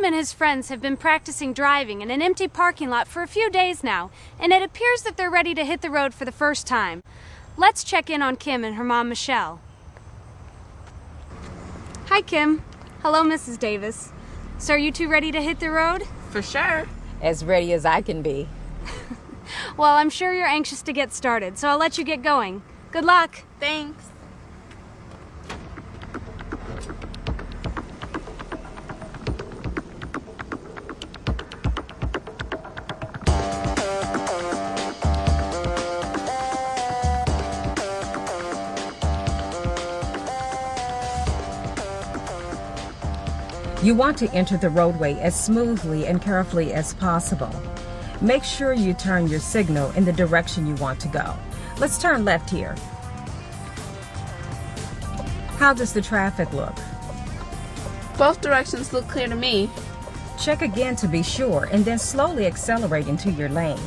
Kim and his friends have been practicing driving in an empty parking lot for a few days now, and it appears that they're ready to hit the road for the first time. Let's check in on Kim and her mom, Michelle. Hi, Kim. Hello, Mrs. Davis. So are you two ready to hit the road? For sure. As ready as I can be. Well, I'm sure you're anxious to get started, so I'll let you get going. Good luck. Thanks. You want to enter the roadway as smoothly and carefully as possible. Make sure you turn your signal in the direction you want to go. Let's turn left here. How does the traffic look? Both directions look clear to me. Check again to be sure and then slowly accelerate into your lane.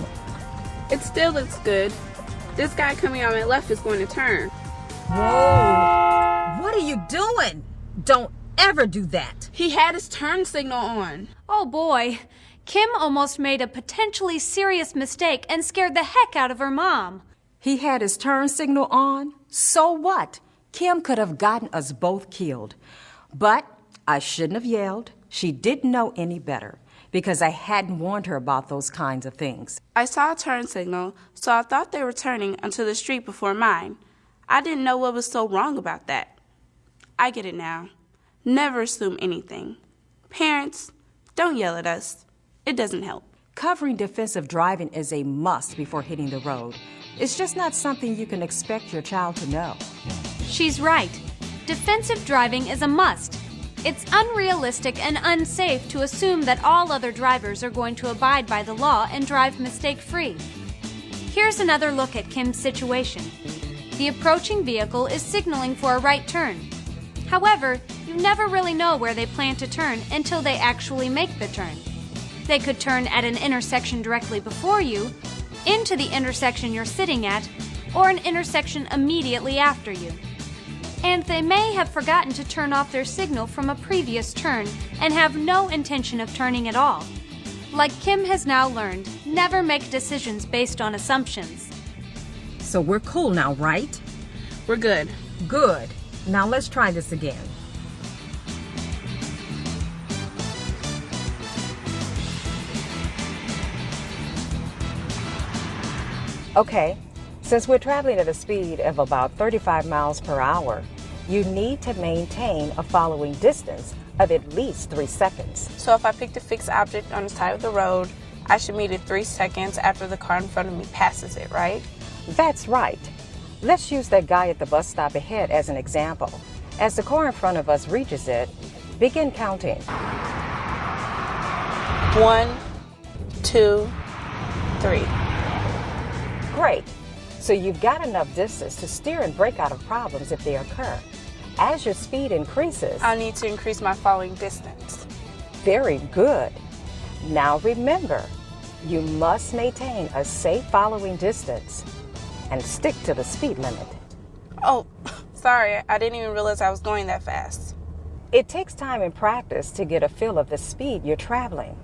It still looks good. This guy coming on my left is going to turn. Whoa! What are you doing? Don't ever do that. He had his turn signal on. Oh boy, Kim almost made a potentially serious mistake and scared the heck out of her mom. He had his turn signal on? So what? Kim could have gotten us both killed. But I shouldn't have yelled. She didn't know any better because I hadn't warned her about those kinds of things. I saw a turn signal, so I thought they were turning onto the street before mine. I didn't know what was so wrong about that. I get it now. Never assume anything. Parents, don't yell at us. It doesn't help. Covering defensive driving is a must before hitting the road. It's just not something you can expect your child to know. She's right. Defensive driving is a must. It's unrealistic and unsafe to assume that all other drivers are going to abide by the law and drive mistake-free. Here's another look at Kim's situation. The approaching vehicle is signaling for a right turn. However, you never really know where they plan to turn until they actually make the turn. They could turn at an intersection directly before you, into the intersection you're sitting at, or an intersection immediately after you. And they may have forgotten to turn off their signal from a previous turn and have no intention of turning at all. Like Kim has now learned, never make decisions based on assumptions. So we're cool now, right? We're good. Good. Now let's try this again. Okay, since we're traveling at a speed of about 35 miles per hour, you need to maintain a following distance of at least 3 seconds. So if I picked a fixed object on the side of the road, I should meet it 3 seconds after the car in front of me passes it, right? That's right. Let's use that guy at the bus stop ahead as an example. As the car in front of us reaches it, begin counting. 1, 2, 3. Great. So you've got enough distance to steer and brake out of problems if they occur. As your speed increases, I'll need to increase my following distance. Very good. Now remember, you must maintain a safe following distance and stick to the speed limit. Oh, sorry, I didn't even realize I was going that fast. It takes time and practice to get a feel of the speed you're traveling.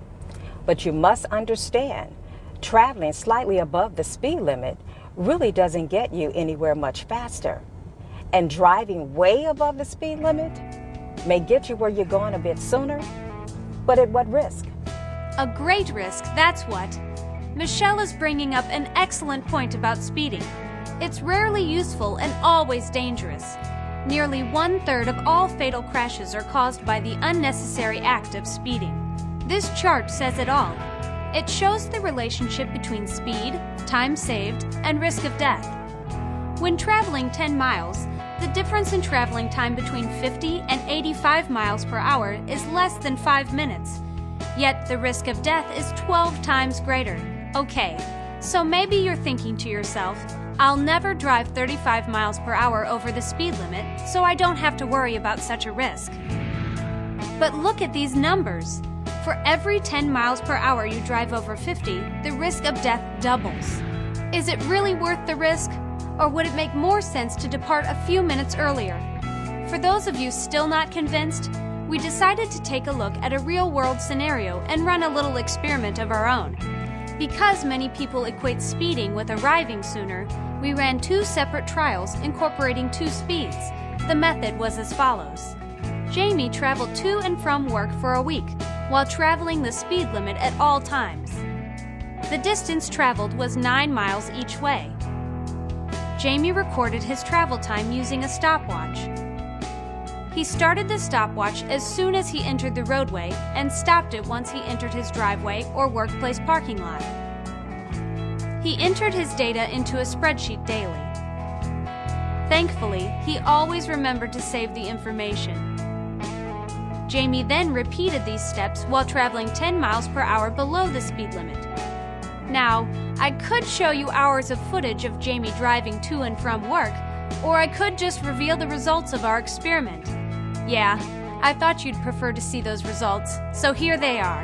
But you must understand, traveling slightly above the speed limit really doesn't get you anywhere much faster. And driving way above the speed limit may get you where you're going a bit sooner, but at what risk? A great risk, that's what. Michelle is bringing up an excellent point about speeding. It's rarely useful and always dangerous. Nearly 1/3 of all fatal crashes are caused by the unnecessary act of speeding. This chart says it all. It shows the relationship between speed, time saved, and risk of death. When traveling 10 miles, the difference in traveling time between 50 and 85 miles per hour is less than 5 minutes. Yet the risk of death is 12 times greater. Okay, so maybe you're thinking to yourself, I'll never drive 35 miles per hour over the speed limit, so I don't have to worry about such a risk. But look at these numbers. For every 10 miles per hour you drive over 50, the risk of death doubles. Is it really worth the risk? Or would it make more sense to depart a few minutes earlier? For those of you still not convinced, we decided to take a look at a real-world scenario and run a little experiment of our own. Because many people equate speeding with arriving sooner, we ran 2 separate trials incorporating 2 speeds. The method was as follows. Jamie traveled to and from work for a week, while traveling the speed limit at all times. The distance traveled was 9 miles each way. Jamie recorded his travel time using a stopwatch. He started the stopwatch as soon as he entered the roadway and stopped it once he entered his driveway or workplace parking lot. He entered his data into a spreadsheet daily. Thankfully, he always remembered to save the information. Jamie then repeated these steps while traveling 10 miles per hour below the speed limit. Now, I could show you hours of footage of Jamie driving to and from work, or I could just reveal the results of our experiment. Yeah, I thought you'd prefer to see those results, so here they are.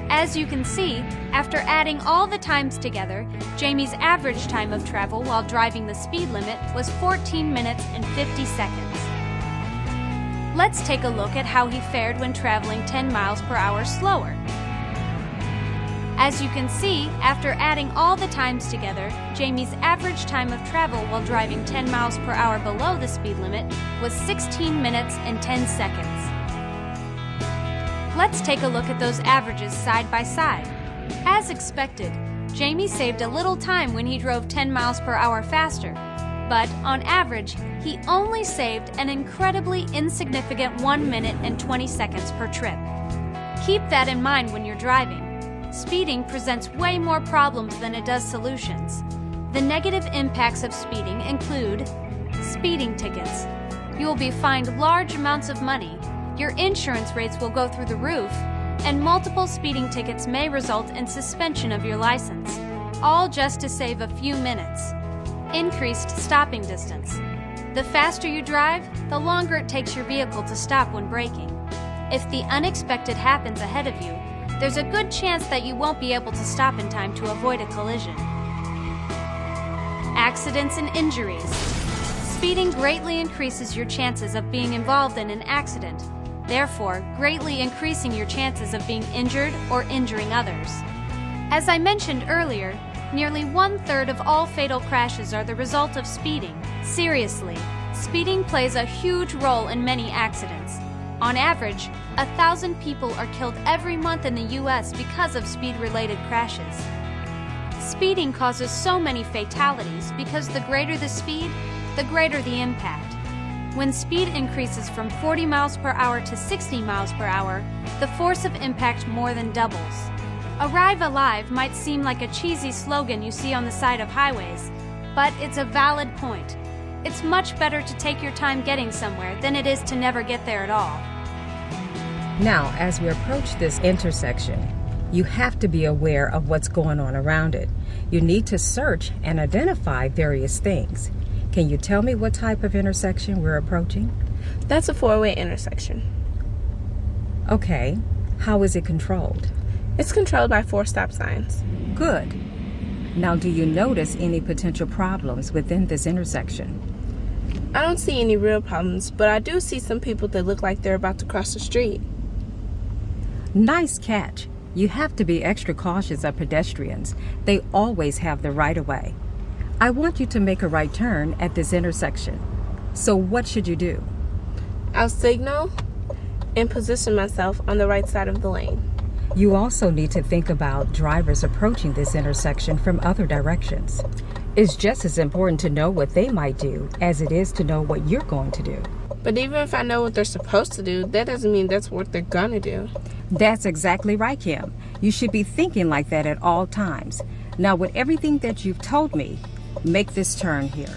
As you can see, after adding all the times together, Jamie's average time of travel while driving the speed limit was 14 minutes and 50 seconds. Let's take a look at how he fared when traveling 10 miles per hour slower. As you can see, after adding all the times together, Jamie's average time of travel while driving 10 miles per hour below the speed limit was 16 minutes and 10 seconds. Let's take a look at those averages side by side. As expected, Jamie saved a little time when he drove 10 miles per hour faster, but on average, he only saved an incredibly insignificant 1 minute and 20 seconds per trip. Keep that in mind when you're driving. Speeding presents way more problems than it does solutions. The negative impacts of speeding include speeding tickets. You will be fined large amounts of money, your insurance rates will go through the roof, and multiple speeding tickets may result in suspension of your license, all just to save a few minutes. Increased stopping distance. The faster you drive, the longer it takes your vehicle to stop when braking. If the unexpected happens ahead of you, there's a good chance that you won't be able to stop in time to avoid a collision. Accidents and injuries. Speeding greatly increases your chances of being involved in an accident, therefore greatly increasing your chances of being injured or injuring others. As I mentioned earlier, nearly 1/3 of all fatal crashes are the result of speeding. Seriously, speeding plays a huge role in many accidents. On average, 1,000 people are killed every month in the U.S. because of speed-related crashes. Speeding causes so many fatalities because the greater the speed, the greater the impact. When speed increases from 40 miles per hour to 60 miles per hour, the force of impact more than doubles. Arrive alive might seem like a cheesy slogan you see on the side of highways, but it's a valid point. It's much better to take your time getting somewhere than it is to never get there at all. Now, as we approach this intersection, you have to be aware of what's going on around it. You need to search and identify various things. Can you tell me what type of intersection we're approaching? That's a 4-way intersection. Okay. How is it controlled? It's controlled by 4 stop signs. Good. Now, do you notice any potential problems within this intersection? I don't see any real problems, but I do see some people that look like they're about to cross the street. Nice catch. You have to be extra cautious of pedestrians. They always have the right-of-way. I want you to make a right turn at this intersection. So what should you do? I'll signal and position myself on the right side of the lane. You also need to think about drivers approaching this intersection from other directions. It's just as important to know what they might do as it is to know what you're going to do. But even if I know what they're supposed to do, that doesn't mean that's what they're gonna do. That's exactly right, Kim. You should be thinking like that at all times. Now, with everything that you've told me, make this turn here.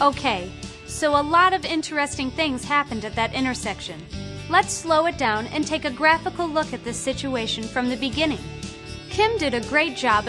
Okay, so a lot of interesting things happened at that intersection. Let's slow it down and take a graphical look at this situation from the beginning. Kim did a great job